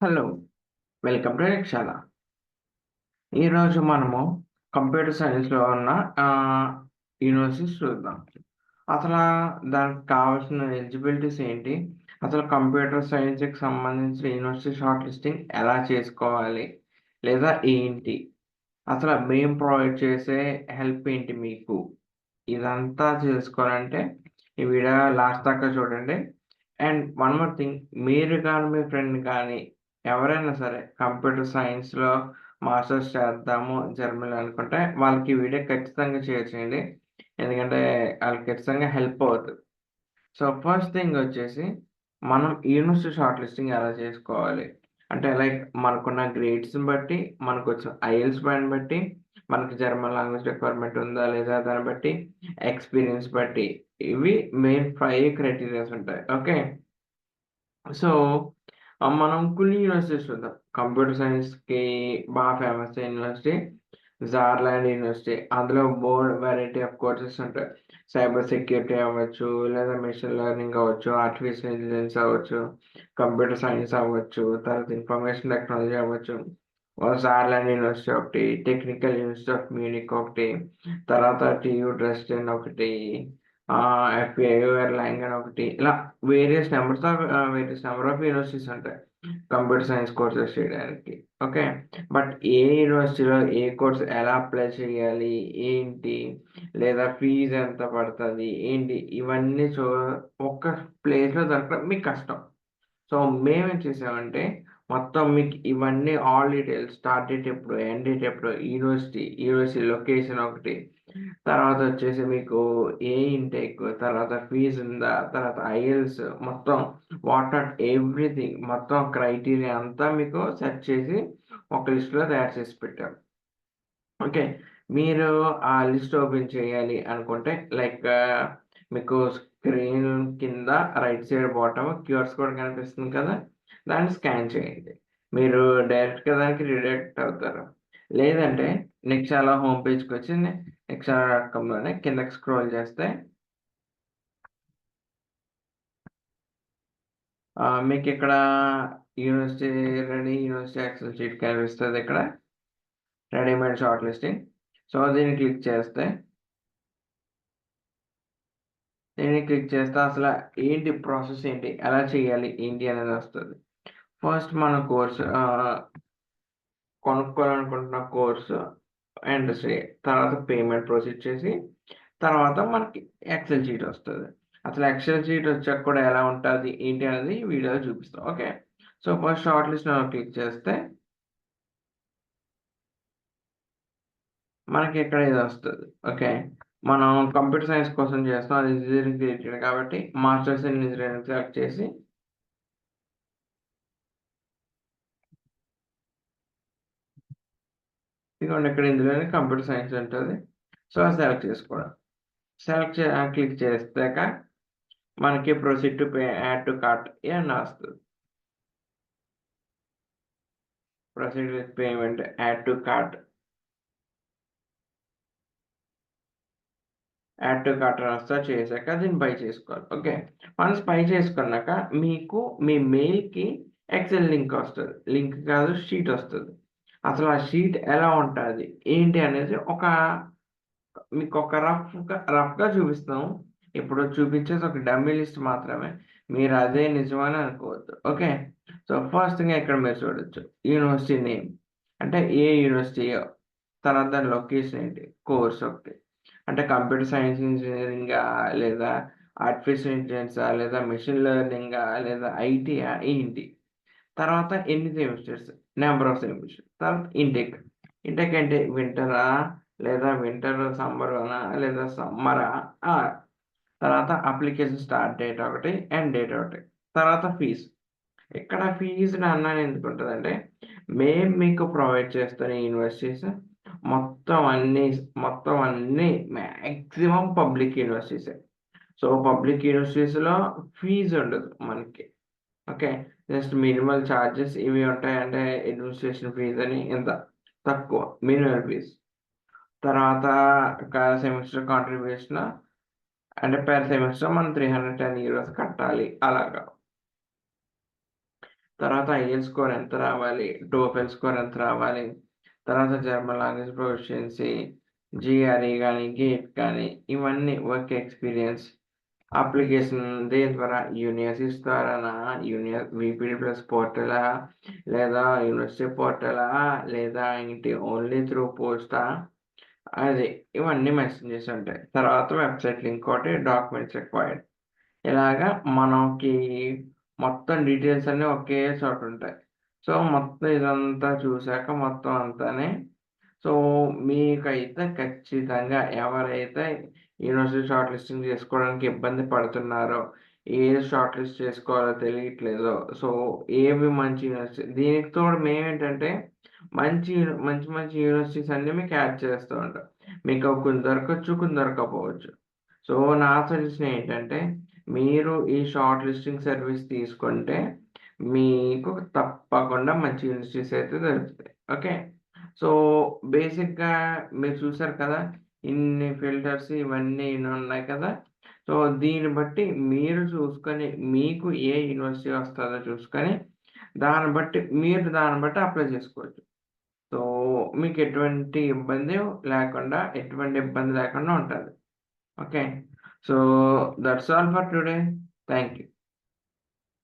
Hello! Welcome to యక్షాల. ఈరోజు మనము computer సైన్స్‌లో ఉన్న యూనివర్సిటీస్ చూద్దాం. అసలా దానికి కావాల్సిన ఎలిజిబిలిటీస్ ఏంటి? అసలు కంప్యూటర్ సైన్స్‌కి సంబంధించిన యూనివర్సిటీ షార్ట్ లిస్టింగ్ ఎలా చేసుకోవాలి? లేదా ఏంటి? అసలు మేము ప్రొవైడ్ చేసే హెల్ప్ ఏంటి మీకు? ఇదంతా తెలుసుకోవాలంటే ఈ వీడియో లాస్ట్ దాకా చూడండి. అండ్ వన్ మోర్ థింగ్, మీరు కానీ, మీ ఫ్రెండ్ కానీ ఎవరైనా సరే కంప్యూటర్ సైన్స్‌లో మాస్టర్స్ చేద్దాము జర్మనీలో అనుకుంటే వాళ్ళకి ఈ వీడియో ఖచ్చితంగా షేర్ చేయండి. ఎందుకంటే ఆళ్ళకి ఖచ్చితంగా హెల్ప్ అవుతది. సో, ఫస్ట్ థింగ్ వచ్చేసి మనం యూనివర్సిటీ షార్ట్ లిస్టింగ్ ఎలా చేసుకోవాలి? అంటే లైక్ మనకున్న గ్రేడ్స్‌ని బట్టి, మనకొచ్చిన ఐఎల్టీఎస్ బ్యాండ్ బట్టి, మనకి జర్మన్ లాంగ్వేజ్ రిక్వైర్మెంట్ ఉందా లేదా దాన్ని బట్టి, ఎక్స్‌పీరియన్స్ బట్టి ఇవి మెయిన్ 5 క్రైటీరియాస్ ఉంటాయి. ఓకే. సో, మనం కొన్ని యూనివర్సిటీస్ చూద్దాం. కంప్యూటర్ సైన్స్‌కి బాగా ఫేమస్ యూనివర్సిటీ జార్లాండ్ యూనివర్సిటీ. అందులో వెరైటీ ఆఫ్ కోర్సెస్ ఉంటాయి. సైబర్ సెక్యూరిటీ అవ్వచ్చు, లేదా మెషిన్ లెర్నింగ్ అవ్వచ్చు, ఆర్టిఫిషియల్ ఇంటెలిజెన్స్ అవ్వచ్చు, కంప్యూటర్ సైన్స్ అవ్వచ్చు, తర్వాత ఇన్ఫర్మేషన్ టెక్నాలజీ అవ్వచ్చు. జార్లాండ్ యూనివర్సిటీ ఒకటి, టెక్నికల్ యూనివర్సిటీ ఆఫ్ మ్యూనిక్ ఒకటి, తర్వాత టీయూ డ్రెస్డెన్ ఒకటి, ఎఫ్ఏయు ఎర్లాంగన్ ఒకటి. ఇలా వేరియస్ నెంబర్ ఆఫ్ యూనివర్సిటీస్ ఉంటాయి. కంప్యూటర్ సైన్స్ కోర్సెస్ చేయడానికి. ఓకే. బట్ ఏ యూనివర్సిటీలో ఏ కోర్స్ ఎలా అప్లై చేయాలి? ఏంటి? లేదా ఫీజ్ ఎంత పడతది? ఏంటి? ఇవన్నీ ఒక్క ప్లేస్‌లో దొరకడం మీకు కష్టం. సో, మేమేం చేసామంటే మొత్తం మీకు ఇవన్నీ ఆల్ డీటెయిల్స్ స్టార్ట్ డేట్ ఎప్పుడు? ఎండ్ డేట్ ఎప్పుడు? యూనివర్సిటీ లొకేషన్ ఒకటి. తర్వాతొచ్చేసి మీకు ఏ ఇంటేక్, తర్వాత ఫీజుందా, తర్వాత ఐఎల్టీఎస్ మొత్తం వాట్ నాట్ ఎవ్రీథింగ్ మొత్తం క్రైటీరియా అంతా మీకు సెట్ చేసి ఒక లిస్ట్‌లో తయారు చేసి పెట్టాం. ఓకే. మీరు ఆ లిస్ట్ ఓపెన్ చేయాలి అనుకుంటే లైక్ మీకు స్క్రీన్ కింద right side bottom QRs code కనిపిస్తుంది కదా! దాన్ని స్కాన్ చేయండి. మీరు డైరెక్ట్‌గా దానికి రిడైరెక్ట్ అవుతారు. లేదంటే నెక్స్ట్ హోమ్ పేజ్‌కొచ్చి నెక్స్ట్ డాట్ కామ్‌లోనే కిందకి స్క్రోల్ చేస్తే మీకిక్కడ యూనివర్సిటీ యూనివర్సిటీ యాక్సెస్ షీట్ కనిపిస్తదిక్కడ. Readymade short listing. సో, దీన్ని క్లిక్ చేస్తే దీన్ని క్లిక్ చేస్తే అసల ఏంటి ప్రాసెస్ ఏంటి? ఎలా చేయాలి? ఏంటి అనేదొస్తది. ఫస్ట్ మన కోర్స్ కొనుక్కోవాలనుకుంటున్న కోర్సు అండ్ తర్వాత పేమెంట్ ప్రొసీడ్ చేసి, తర్వాత మనకి ఎక్సెల్ షీట్ ఒస్తది. అసలు ఎక్సెల్ షీట్ వచ్చాక కూడా ఎలా ఉంటది? ఏంటి అనేది ఈ వీడియోలో చూపిస్తాం. Okay. So, first short list click చేస్తే మనకి ఇక్కడ ఇదొస్తది. ఓకే. మనం కంప్యూటర్ సైన్స్ కోసం చేస్తున్నాం. అది ఇంజినీరింగ్ రిలేటెడ్ కాబట్టి మాస్టర్స్ ఇన్ ఇంజినీరింగ్ సెలెక్ట్ చేసి ఇదిగోండి ఇక్కడ ఇందులోనే కంప్యూటర్ సైన్స్ ఉంటది. సో, అది సెలెక్ట్ చేసుకోవడం. క్లిక్ చేసాక మనకి proceed to add to cart అని వస్తది. Proceed with payment, add to cart, add to cart అని వస్తది. చేసాక దీన్ని బై చేసుకోవాలి. ఓకే. వన్స్ బై చేసుకున్నాక మీకు మీ మెయిల్‌కి ఎక్సెల్ లింక్ వస్తది. లింక్ కాదు షీట్ వస్తది. అసలు ఆ షీట్ ఎలా ఉంటది? ఏంటి అనేది మీకొక రఫ్‌గా చూపిస్తాం. ఇప్పుడు చూపించేది ఒక డమ్మీ లిస్ట్ మాత్రమే. మీరు అదే నిజమని అనుకోవద్దు. ఓకే. సో, ఫస్ట్ థింగ్ ఇక్కడ మీరు చూడొచ్చు. University name. అంటే ఏ యూనివర్సిటీయో, తర్వాత దాని లొకేషన్ ఏంటి, కోర్స్ ఒకటి. అంటే కంప్యూటర్ సైన్స్ ఇంజినీరింగా, లేదా ఆర్టిఫిషియల్ ఇంటెలిజెన్సా, లేదా మెషిన్ లెర్నింగా, లేదా ఐటీయా ఏంటి? తర్వాత ఎన్ని సెమిస్టర్స్, నంబర్ ఆఫ్ సెమిస్టర్స్. తర్వాత ఇంటేక్. ఇంటేక్ అంటే వింటరా? లేదా సమ్మరోనా? లేదా సమ్మరా? ఆ! తర్వాత అప్లికేషన్ స్టార్ట్ డేట్ ఒకటి, ఎండ్ డేట్ ఒకటి. తర్వాత ఫీజ్. ఇక్కడ ఫీజ్ నన్నని ఎందుకుంటదంటే, మేము మీకు ప్రొవైడ్ చేస్తున్న యూనివర్సిటీస్ మొత్తం అన్నీ మాక్సిమం పబ్లిక్ యూనివర్సిటీసే. సో, పబ్లిక్ యూనివర్సిటీస్‌లో ఫీజ్ ఉండదు మనకి. ఓకే. జస్ట్ మినిమల్ చార్జెస్ ఇవి ఉంటాయంటే అడ్మినిస్ట్రేషన్ ఫీజ్ అని ఇంత తక్కువ మినిమల్ ఫీజ్. తర్వాత సెమిస్టర్ కాంట్రిబ్యూషన్ అంటే పర్ సెమిస్టర్ మనం €310 కట్టాలి అలాగా. తర్వాత ఐఎల్టీఎస్ స్కోర్ ఎంత రావాలి, టోఫెల్ స్కోర్ ఎంత రావాలి, తర్వాత జర్మన్ లాంగ్వేజ్ ప్రొఫిషియన్సీ, జిఆర్ఈ కానీ, గేట్ కానీ, ఇవన్నీ వర్క్ ఎక్స్పీరియన్స్, అప్లికేషన్ దేని ద్వారా, యూనివర్సిటీస్ ద్వారానా, విపిడి ప్లస్ పోర్టలా, లేదా యూనివర్సిటీ పోర్టలా, లేదా ఏంటి ఓన్లీ త్రూ పోస్టా, అది ఇవన్నీ మెన్షన్ చేసి ఉంటాయి. తర్వాత వెబ్సైట్ లింక్ ఒకటి, డాక్యుమెంట్స్ రిక్వైర్డ్. ఇలాగా మనకి మొత్తం డీటెయిల్స్ అన్నీ ఒకే చోట ఉంటాయి. సో మొత్తం ఇదంతా చూసాక మొత్తం అంతానే సో మీకైతే ఖచ్చితంగా ఎవరైతే యూనివర్సిటీ షార్ట్ లిస్టింగ్ చేసుకోవడానికి ఇబ్బంది పడుతున్నారో, ఏ షార్ట్ లిస్ట్ చేసుకోవాలో తెలియట్లేదో, సో ఏవి మంచి యూనివర్సిటీ, దీనికి తోడు మేమేంటంటే మంచి మంచి మంచి యూనివర్సిటీస్ అన్నీ మీకు యాడ్ చేస్తూ ఉంటాం. మీకు కొన్ని దొరకచ్చు, కొన్ని దొరకకపోవచ్చు. సో నా సజెషన్ ఏంటంటే మీరు ఈ షార్ట్ లిస్టింగ్ సర్వీస్ తీసుకుంటే మీకు తప్పకుండా మంచి యూనివర్సిటీస్ అయితే దొరుకుతాయి. ఓకే. సో బేసిక్‌గా మీరు చూసారు కదా! ఇన్ని ఫిల్టర్స్ ఇవన్నీ ఇన్ని ఉన్నాయి కదా! సో దీన్ని బట్టి మీరు చూసుకొని మీకు ఏ యూనివర్సిటీ వస్తదో చూసుకొని దాన్ని బట్టి అప్లై చేసుకోవచ్చు. సో మీకు ఎటువంటి ఇబ్బంది లేకుండా ఉంటది. Okay. So that's all for today. Thank you.